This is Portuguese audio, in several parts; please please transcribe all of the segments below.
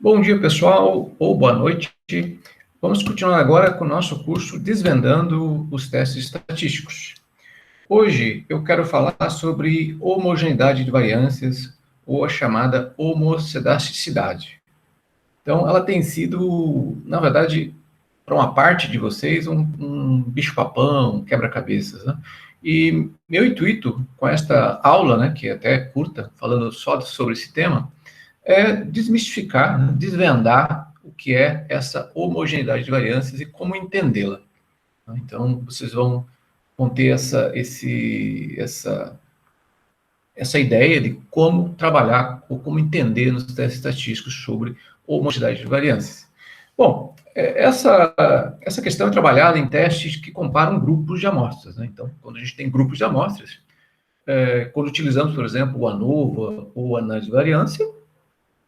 Bom dia, pessoal, ou boa noite. Vamos continuar agora com o nosso curso Desvendando os Testes Estatísticos. Hoje eu quero falar sobre homogeneidade de variâncias, ou a chamada homocedasticidade. Então, ela tem sido, na verdade, para uma parte de vocês, um bicho-papão, um quebra-cabeças, né? E meu intuito com esta aula, né, que é até curta, falando só sobre esse tema, é desmistificar, né, desvendar o que é essa homogeneidade de variâncias e como entendê-la. Então, vocês vão ter essa ideia de como trabalhar ou como entender nos testes estatísticos sobre homogeneidade de variâncias. Bom, essa questão é trabalhada em testes que comparam grupos de amostras, né? Então, quando a gente tem grupos de amostras, quando utilizamos, por exemplo, o ANOVA ou a análise de variância,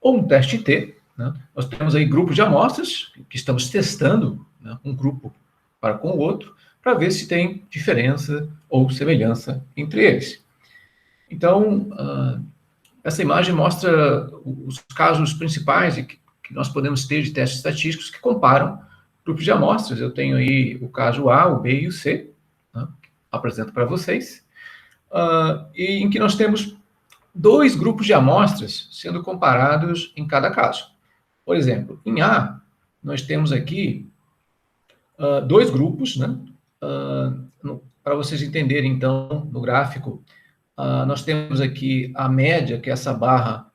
ou um teste T, né? Nós temos aí grupos de amostras que estamos testando, né, um grupo para com o outro, para ver se tem diferença ou semelhança entre eles. Então, essa imagem mostra os casos principais que nós podemos ter de testes estatísticos que comparam grupos de amostras. Eu tenho aí o caso A, o B e o C, né, apresento para vocês, e em que nós temos dois grupos de amostras sendo comparados em cada caso. Por exemplo, em A, nós temos aqui dois grupos, né? Para vocês entenderem, então, no gráfico, nós temos aqui a média, que é essa barra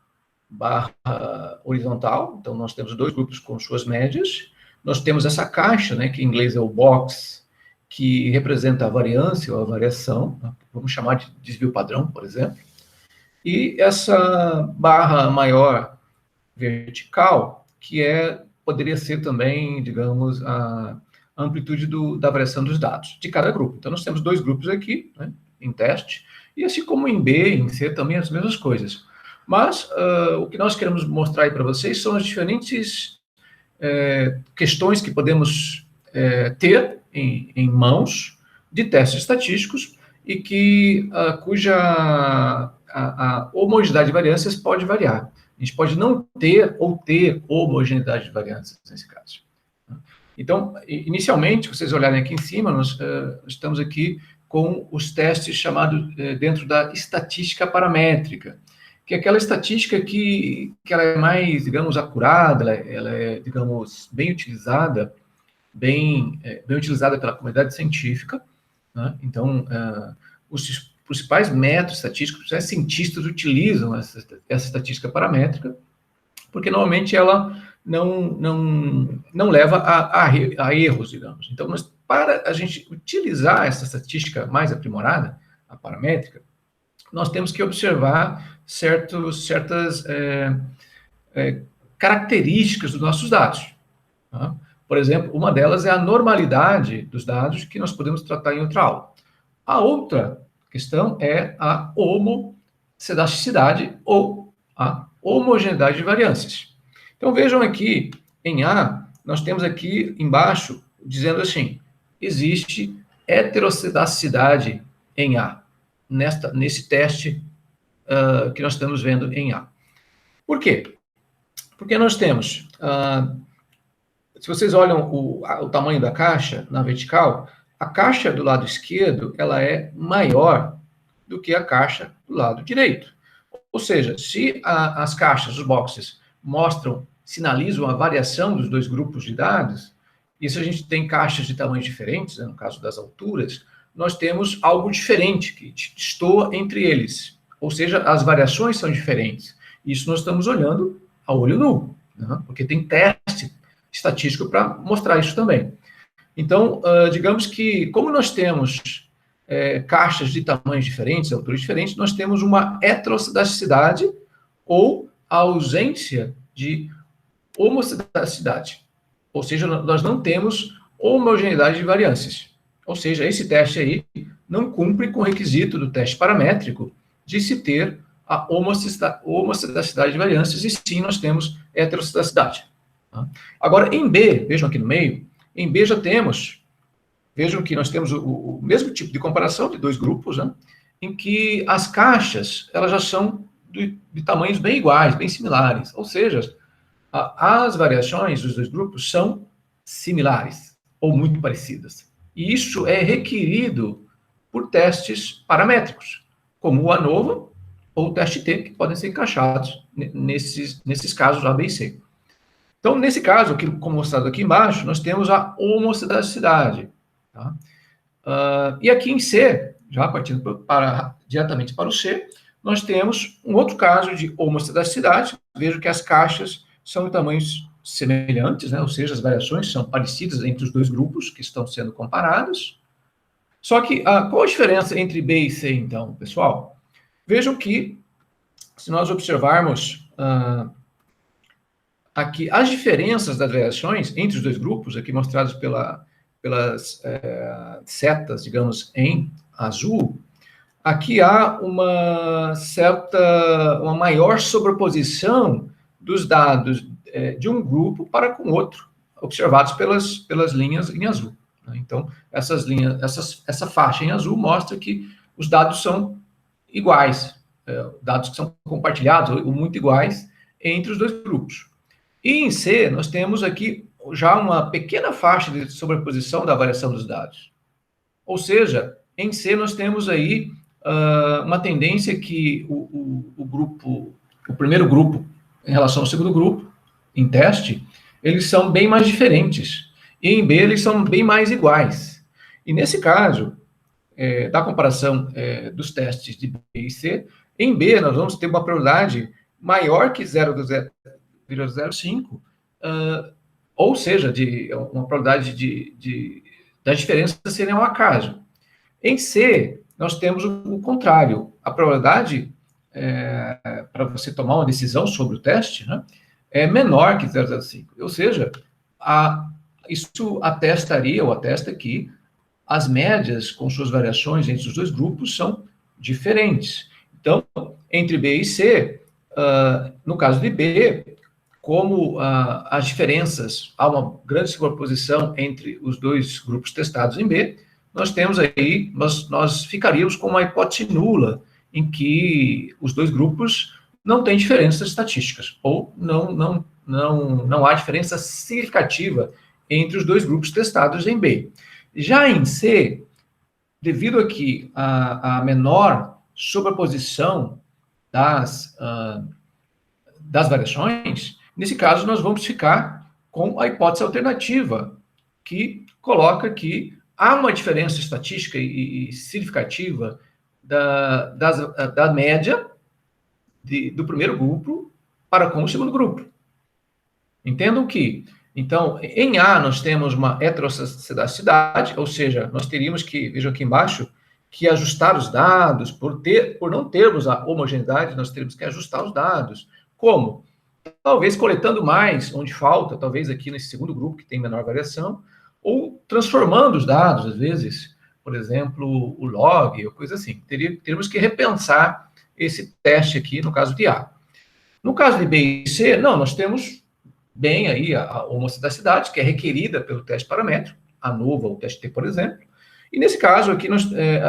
horizontal. Então, nós temos dois grupos com suas médias. Nós temos essa caixa, né, que em inglês é o box, que representa a variância ou a variação, né? Vamos chamar de desvio padrão, por exemplo. E essa barra maior vertical, que poderia ser também, digamos, a amplitude da variação dos dados de cada grupo. Então, nós temos dois grupos aqui, né, em teste, e assim como em B, em C, também as mesmas coisas. Mas o que nós queremos mostrar aí para vocês são as diferentes questões que podemos ter em mãos de testes estatísticos e cuja a homogeneidade de variâncias pode variar. A gente pode não ter ou ter homogeneidade de variâncias nesse caso. Então, inicialmente, vocês olharem aqui em cima, nós estamos aqui com os testes chamados dentro da estatística paramétrica, que é aquela estatística que ela é mais, digamos, acurada, ela é, digamos, bem utilizada pela comunidade científica, né? Então, os principais métodos estatísticos, os cientistas utilizam essa estatística paramétrica, porque normalmente ela não leva a erros, digamos. Então, para a gente utilizar essa estatística mais aprimorada, a paramétrica, nós temos que observar certas características dos nossos dados. Tá? Por exemplo, uma delas é a normalidade dos dados, que nós podemos tratar em outra aula. A outra questão é a homocedasticidade ou a homogeneidade de variâncias. Então, vejam aqui, em A, nós temos aqui embaixo, dizendo assim, existe heterocedasticidade em A, nesse teste que nós estamos vendo em A. Por quê? Porque nós temos, se vocês olham o tamanho da caixa na vertical, a caixa do lado esquerdo ela é maior do que a caixa do lado direito. Ou seja, se as caixas, os boxes, sinalizam a variação dos dois grupos de dados, e se a gente tem caixas de tamanhos diferentes, né, no caso das alturas, nós temos algo diferente que destoa entre eles. Ou seja, as variações são diferentes. Isso nós estamos olhando a olho nu, né, porque tem teste estatístico para mostrar isso também. Então, digamos que, como nós temos caixas de tamanhos diferentes, alturas diferentes, nós temos uma heterocedasticidade ou a ausência de homocedasticidade. Ou seja, nós não temos homogeneidade de variâncias. Ou seja, esse teste aí não cumpre com o requisito do teste paramétrico de se ter a homocedasticidade de variâncias, e sim nós temos heterocedasticidade. Agora, em B, vejam aqui no meio, em B vejam que nós temos o mesmo tipo de comparação de dois grupos, né, em que as caixas elas já são de tamanhos bem iguais, bem similares. Ou seja, As variações dos dois grupos são similares ou muito parecidas. E isso é requerido por testes paramétricos, como o ANOVA ou o teste T, que podem ser encaixados nesses casos A, B e C. Então, nesse caso, aqui, como mostrado aqui embaixo, nós temos a homocedaticidade. Tá? E aqui em C, já partindo diretamente para o C, nós temos um outro caso de homocedaticidade. Vejo que as caixas são de tamanhos semelhantes, né? Ou seja, as variações são parecidas entre os dois grupos que estão sendo comparados. Só que qual a diferença entre B e C, então, pessoal? Vejam que, se nós observarmos aqui as diferenças das variações entre os dois grupos, aqui mostradas pelas setas, digamos, em azul, aqui há uma maior sobreposição dos dados de um grupo para com outro, observados pelas linhas em azul. Então, essa faixa em azul mostra que os dados são iguais, dados que são compartilhados ou muito iguais entre os dois grupos. E em C, nós temos aqui já uma pequena faixa de sobreposição da variação dos dados. Ou seja, em C nós temos aí uma tendência que o primeiro grupo em relação ao segundo grupo, em teste, eles são bem mais diferentes. E em B eles são bem mais iguais. E nesse caso, da comparação dos testes de B e C, em B nós vamos ter uma probabilidade maior que 0,05, ou seja, uma probabilidade da diferença serem um acaso. Em C, nós temos o contrário. A probabilidade para você tomar uma decisão sobre o teste, né, é menor que 0,05. Ou seja, isso atestaria ou atesta que as médias com suas variações entre os dois grupos são diferentes. Então, entre B e C, no caso de B, como as diferenças, há uma grande superposição entre os dois grupos testados em B, nós temos aí, nós ficaríamos com uma hipótese nula, em que os dois grupos não têm diferenças estatísticas, ou não há diferença significativa entre os dois grupos testados em B. Já em C, devido aqui à menor sobreposição das variações, nesse caso nós vamos ficar com a hipótese alternativa, que coloca que há uma diferença estatística e significativa da média do primeiro grupo para com o segundo grupo. Entendam que, então, em A nós temos uma heteroscedacidade, ou seja, nós teríamos que, vejam aqui embaixo, que ajustar os dados, por não termos a homogeneidade, nós teríamos que ajustar os dados. Como? Talvez coletando mais onde falta, talvez aqui nesse segundo grupo que tem menor variação, ou transformando os dados, às vezes, por exemplo, o log, ou coisa assim. Teríamos que repensar esse teste aqui no caso de A. No caso de B e C, não, nós temos bem aí a homocedaticidade, que é requerida pelo teste paramétrico, ANOVA ou teste T, por exemplo. E nesse caso aqui,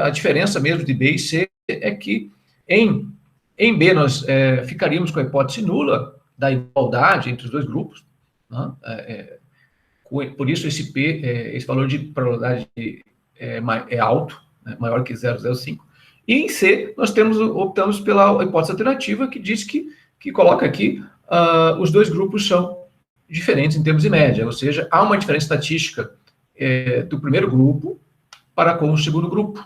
a diferença mesmo de B e C é que em B nós ficaríamos com a hipótese nula da igualdade entre os dois grupos, né? Por isso esse P, esse valor de probabilidade é alto, né? Maior que 0,05. E em C, nós optamos pela hipótese alternativa, que diz que coloca aqui os dois grupos são diferentes em termos de média, ou seja, há uma diferença estatística do primeiro grupo para com o segundo grupo,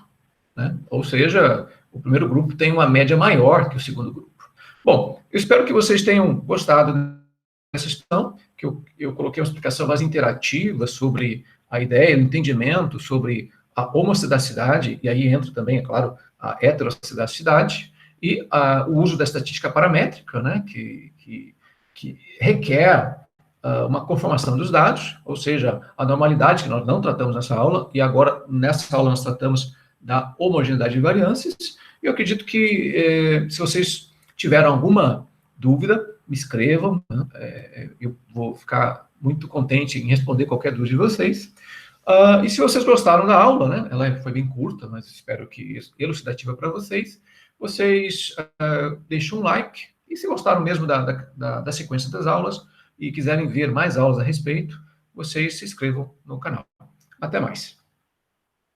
né? Ou seja, o primeiro grupo tem uma média maior que o segundo grupo. Bom, eu espero que vocês tenham gostado dessa questão, que eu coloquei uma explicação mais interativa sobre a ideia, o entendimento sobre a homocedaticidade, e aí entra também, é claro, a heterocedaticidade, e o uso da estatística paramétrica, né, que requer uma conformação dos dados, ou seja, a normalidade, que nós não tratamos nessa aula, e agora, nessa aula, nós tratamos da homogeneidade de variâncias. E eu acredito que, se vocês tiveram alguma dúvida, me escrevam, né? Eu vou ficar muito contente em responder qualquer dúvida de vocês. E se vocês gostaram da aula, né, ela foi bem curta, mas espero que elucidativa para vocês, vocês deixem um like, e se gostaram mesmo da sequência das aulas, e quiserem ver mais aulas a respeito, vocês se inscrevam no canal. Até mais!